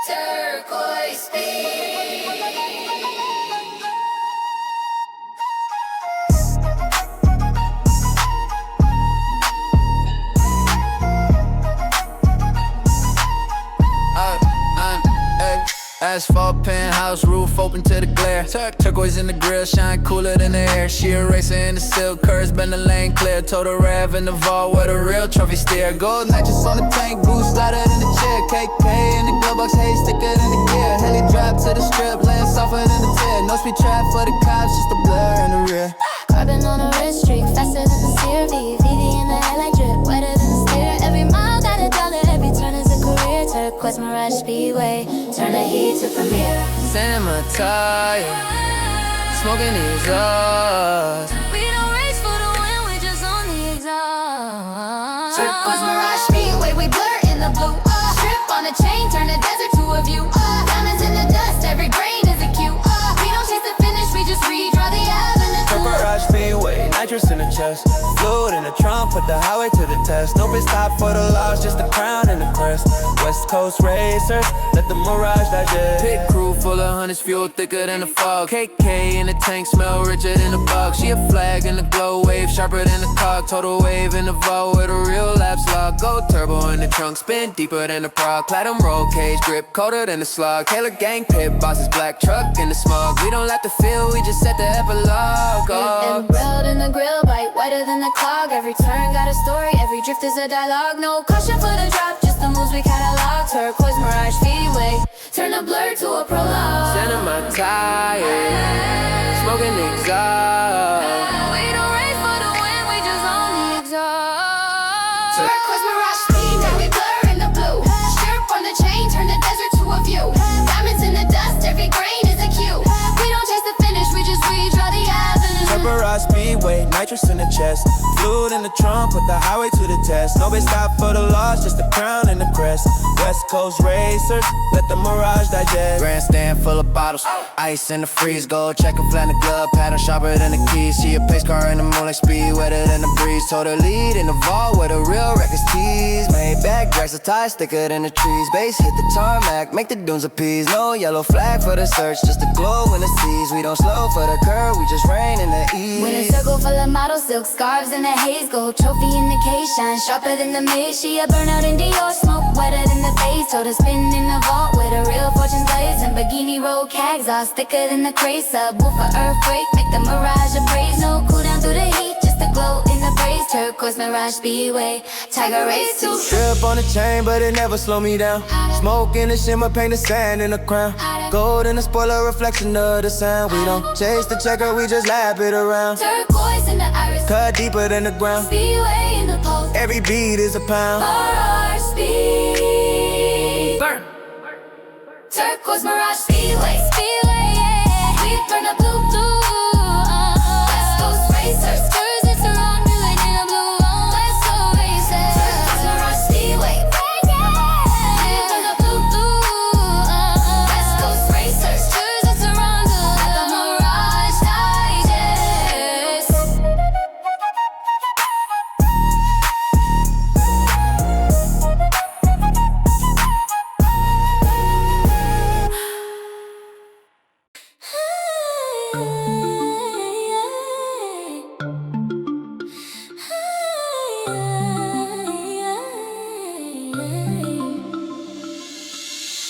Turquoise speed. Asphalt penthouse roof open to the glare. Turquoise in the grill, shine cooler than the air. She a racer in the silk curves, bend the lane clear. Total rev in the vault where the real trophy steer. Gold nitrous on the tank, boost louder than the chair. KK in the glove box, haze thicker than the gear. Heli drop to the strip, land softer than the tear. No speed trap for the cops, just a blur in the rear. Carbon on a wrist streak, faster than the CRV. VV in the headlight drip, wetter than the steer. Every mile got a dollar, every turn is a career. Turquoise, Mirage, Speedway, turn the heat to premiere. Cinema tire, smoking exhaust. We don't race for the win, we just on the exhaust. Turquoise, Mirage, Speedway, we blur in the blue. Strip on a chain, turn the desert to a view. Diamonds in the dust, every grain is a cue. We don't chase the finish, we just redraw the avenue. Mirage Speedway, nitrous in the chest. Fluid in the trunk, put the highway to the test. No pit stop for the loss, just the crown and the crest. West Coast racers, let the Mirage digest. Pit crew full of hundreds, fuel thicker than the fog. KK in the tank, smell richer than the bug. She a flag in the glow wave, sharper than the cog. Total wave in the vault where the real laps log. Gold turbo in the trunk, spin deeper than the prog. Platinum roll cage, grip colder than the slug. Taylor gang pit, bosses black truck in the smog. We don't let the feel, we just set the epilogue. Embroiled in the grill, bite whiter than the clog. Every turn got a story, every drift is a dialogue. No caution for the drop, just the moves we catalog. Turquoise, Mirage, Speedway, turn the blur to a prologue. Cinema tire, smoking exhaust. We don't race for the win, we just on the exhaust. Turquoise, Mirage, Speedway, we blur in the blue. Strip on the chain, turn the desert to a view. Diamonds in the dust, every grain is a cue. We don't chase the finish, we just redraw the avenue. Mirage Speedway, nitrous in the chest. Fluid in the trunk, put the highway to the test. No big stop for the loss, just the crown and the crest. West Coast racers, let the Mirage digest. Grandstand full of bottles, ice in the freeze. Gold checker, flat in the glove, pattern sharper than the keys. See a pace car in the moonlight, speed wetter than the breeze. Told her lead in the vault where the real records tease. Made back, drags the ties thicker than the trees. Base hit the tarmac, make the dunes appease. No yellow flag for the search, just a glow in the seas. We don't slow for the curve, we just rain in the east. With a circle full of models, silk scarves in the haze. Gold trophy in the case, shine sharper than the maze. She a burnout in Dior, smoke wetter than the face. Told her spin in the vault where the real fortunes blaze. And bikini roll cags, all thicker than the craze. Subwoofer earthquake, make the Mirage appraise. No cool down through the heat, just a glow in the breeze. Turquoise, Mirage, Speedway, Tyga race too. Strip on the chain, but it never slow me down. Smoke in the shimmer, paint the sand in the crown. Gold in the spoiler, reflection of the sound. We don't chase the checker, we just lap it around. Turquoise in the iris, Cut deeper than the ground. Speedway in the pulse. Every beat is a pound. Mirage, speed. Burn. Turquoise, Mirage, Speedway, Speedway, yeah. We burn the blue, blue. West Coast racers, spurs it's around me like in the blue. West Coast racers, Turquoise, Mirage, Speedway, yeah. We burn the blue, blue. West Coast racers, spurs it's around me like the Mirage digest.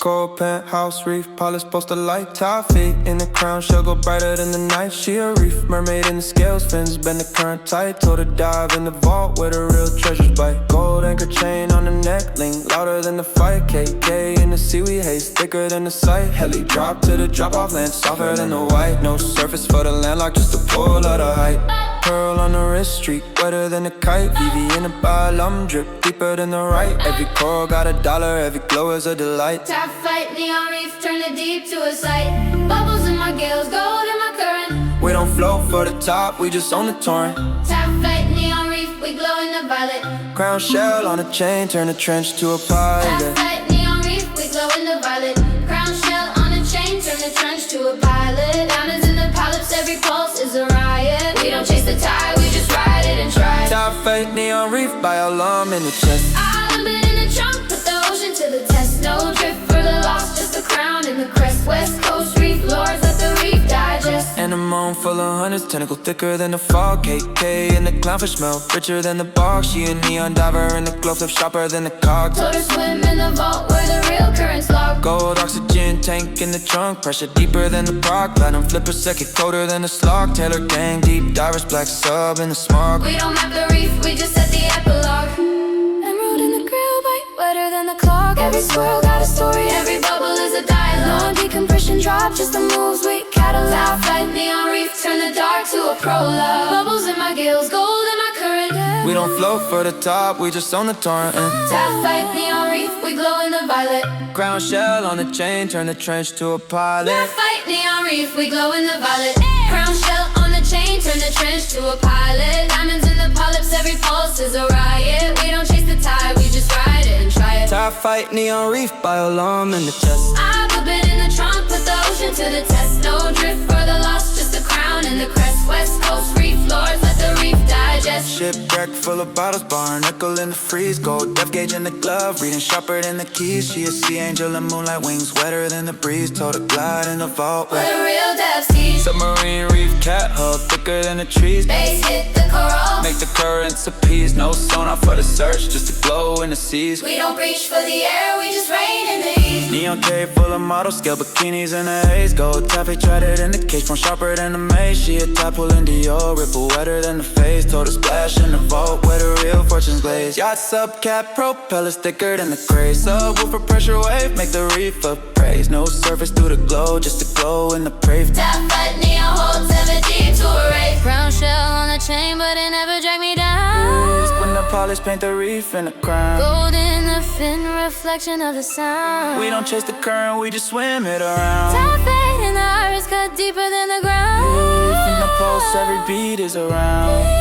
Gold penthouse reef, polished poster light. Top feet in the crown, she'll go brighter than the night. She a reef, mermaid in the scales, fins bend the current tight. Told her dive in the vault where the real treasures bite. Gold anchor chain on the neck, link louder than the fight. KK in the seaweed haze, thicker than the sight. Heli drop to the drop off land, softer than the white. No surface for the landlocked, just a pull of the height. Pearl on the wrist streak, wetter than a kite. VV in the bottom, drip deeper than the right. Every coral got a dollar, every glow is a delight. Top fight, neon reef, turn the deep to a sight. Bubbles in my gills, gold in my current. We don't float for the top, we just own the torrent. Top fight, neon reef, we glow in the violet. Crown shell on a chain, turn the trench to a Top pilot. fight, neon reef, we glow in the violet. Crown shell on a chain, turn the trench to a pilot. Diamonds in the polyps, every pulse is a riot. We don't chase the tide, we just ride it and try. Top fate, neon reef by alarm in the chest. I've been in the trunk, put the ocean to the test. No drift for the lost. crown and the crest. West Coast reef lords, let the reef digest. And a moan full of hundreds, tentacle thicker than the fog. KK and the clownfish smell richer than the bog. She a neon diver in the glow flip sharper than the cog. Told her swim in the vault where the real currents log. Gold oxygen tank in the trunk, pressure deeper than the Prague. Platinum flipper second colder than the slog. Taylor gang deep divers, black sub in the smog. We don't map the reef, we just set the epilogue. Emerald in the grill, bite wetter than the clock. Every swirl got a story, every bubble is a dialogue. No decompression drop, just the moves we catalog. Fight neon reef, turn the dark to a prologue. Bubbles in my gills, gold in my current. We don't float for the top, we just on the torrent. Tap fight neon reef, we glow in the violet. Crown shell on the chain, turn the trench to a pilot. Tap fight neon reef, we glow in the violet. Crown shell on the chain, turn the trench to a pilot. Diamonds in the polyps, every pulse is a riot. We don't chase the tide, we just ride it and try it. Top fight neon reef, bio-alarm in the chest. I put it in the trunk, put the ocean to the test. No drift for the lost, just the crown and the crest. West Coast reef lords, let the reef digest. Shipwreck full of bottles, bar nickel in the freeze. Gold depth gauge in the glove, reading sharper than the keys. She a sea angel and moonlight wings wetter than the breeze. Told her glide in the vault where the real depths see. Submarine reef cat hull thicker than the trees. Base hit the coral, make the currents appease. No sonar for the search, just a glow in the seas. We don't reach for the air, we just rain in the east. Neon cave full of model scale bikinis in the haze. Gold taffy tried it in the cage, from sharper than the maze. She a top pulling Dior, ripple wetter than the face. Told her splash in the vault where the real fortune's glazed. Yacht subcap propellers thicker than the craze. Subwoofer pressure wave, make the reef appraise. No surface through the glow, just a glow in the brave. Tap fight neon hold 7 deep to a race. Brown shell on the chain, but it never drag me down. When the polish paint the reef in the crown. Gold in the fin, reflection of the sound. We don't chase the current, we just swim it around. Tap fight in the iris cut deeper than the ground. In the pulse, every beat is around.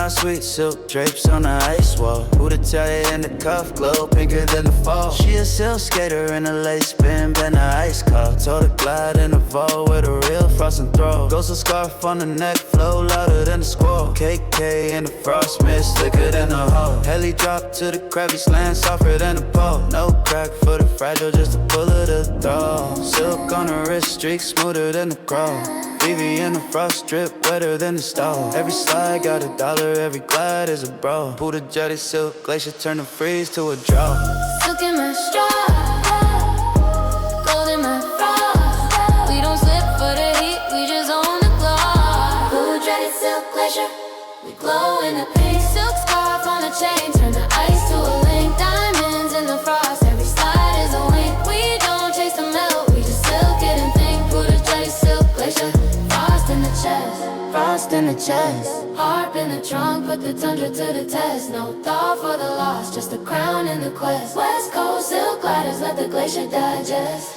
Sweet silk drapes on the ice wall. Who to tell you in the cuff glow pinker than the fall. She a silk skater in a lace spin, been a ice cold. Told her glide in the vault with a real frost and throw. Ghost scarf on the neck, flow louder than the squall. KK in the frost mist, slicker than the hole. Heli drop to the crabby slant, softer than a pole. No crack for the fragile, just a bullet of throw. Silk on her wrist, streak smoother than the crow. BB in the frost drip, wetter than the stove. Every slide got $1, every glide is a bro. Pull the jetty silk, glacier turn the freeze to a draw. Silk in my straw, gold in my frost. We don't slip for the heat, we just own the glow. Blue dreaded silk glacier, we glow in the pink. Silk scarf on a chain, turn the ice to a link. Diamonds in the frost, every slide is a wink. We don't chase the melt, we just silk it and think. Blue dreaded silk glacier, frost in the chest, frost in the chest. Harp in the trunk, put the tundra to the test. No thought for the loss, just the crown and the quest. West Coast silk gliders, let the glacier digest.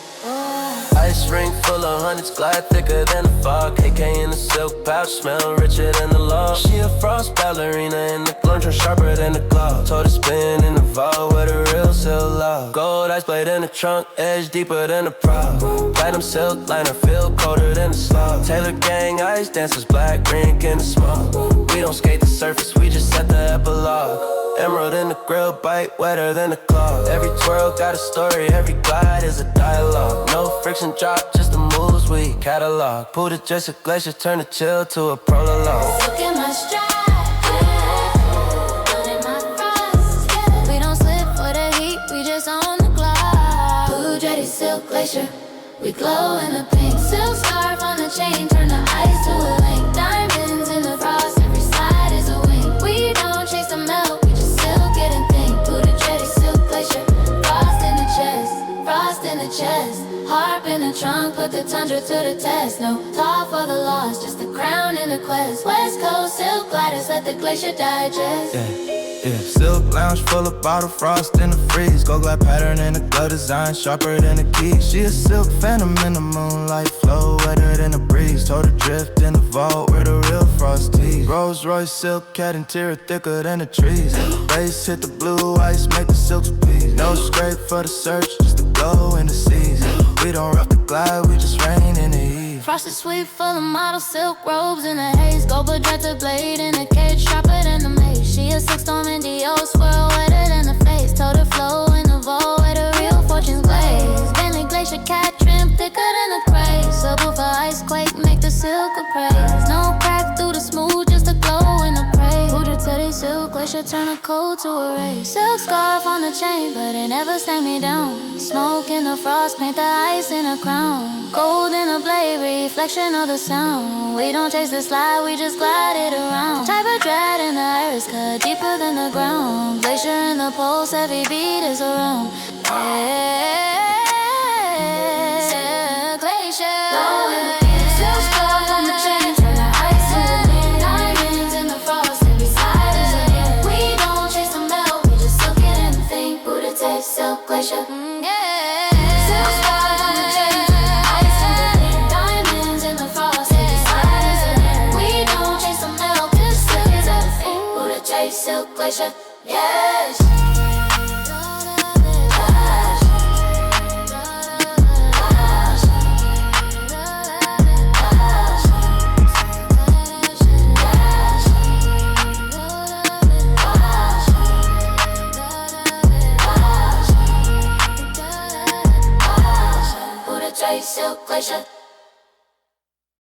Ice ring full of hundreds, glide thicker than the fog. KK in the silk pouch, smell richer than the law. She a frost ballerina in the lunch, sharper than the claw. Told her spin in the vault where the real silk love. Gold ice blade in the trunk, edge deeper than the prow. Platinum silk liner, feel colder than the slug. Taylor gang ice dancers, black drink in the smoke. We don't skate the surface, we just set the epilogue. Emerald in the grill, bite wetter than the claw. Every twirl got a story, every glide is a dialogue. No friction drop, just the moves we catalog. Pull the dress of glacier, turn the chill to a prologue. Look at my stride, gold in my frost. We don't slip for the heat, we just own the glow. glacier. We glow in the pink. Silk scarf on the chain, turn the ice to a lake. Diamonds in the frost, every side is a wing. We don't chase the melt, we just silk it and think. Buddha jetty, silk glacier. Frost in the chest, frost in the chest. Harp in the trunk, put the tundra to the test. No talk for the lost, just the crown in the quest. West coast silk gliders, let the glacier digest. Yeah, silk lounge full of bottle frost in the freeze. Gold glide pattern in the glove design, sharper than a key. She a silk phantom in the moonlight, flow wetter than a breeze. Told her drift in the vault where the real frost tees. Rolls Royce silk cat interior thicker than the trees. Base hit the blue ice, make the silks please. No scrape for the search, just the glow in the seas. We don't rough the glide, we just rain in the eve. Frosted sweep full of model silk robes in the haze. Gold projector blade in a cage, sharper than the maze. She a silk storm in Dio, swirl wetter than the face. Told her flow in the vault where the real fortunes blaze. Bentley glacier cat trim thicker than a craze. Subwoofer ice quake, make the silk appraise. No crack through the smooth, just a glow in the praise. Buddha teddy silk glacier, turn a cold to a ray. Silk scarf on the chain, but it never stand me down. Smoke in the frost, paint the ice in a crown. Gold in a blade, reflection of the sound. We don't chase the slide, we just glide it around. Type of dread in the iris, cut deeper than the ground. Glacier in the pulse, heavy beat is around. Yeah, glacier. Silk scarf on the chain, turn the ice to the wind. Diamonds in the frost, every side is a hit. We don't chase the melt, we just silk it and think. Buddha taste, silk glacier. Silk scarf on the chain, turn the ice to the wind. Diamonds in the frost, every side is a hit. We don't chase the melt, we just silk it and think. Buddha taste, silk glacier. Yes. Buddha taste, silk glacier.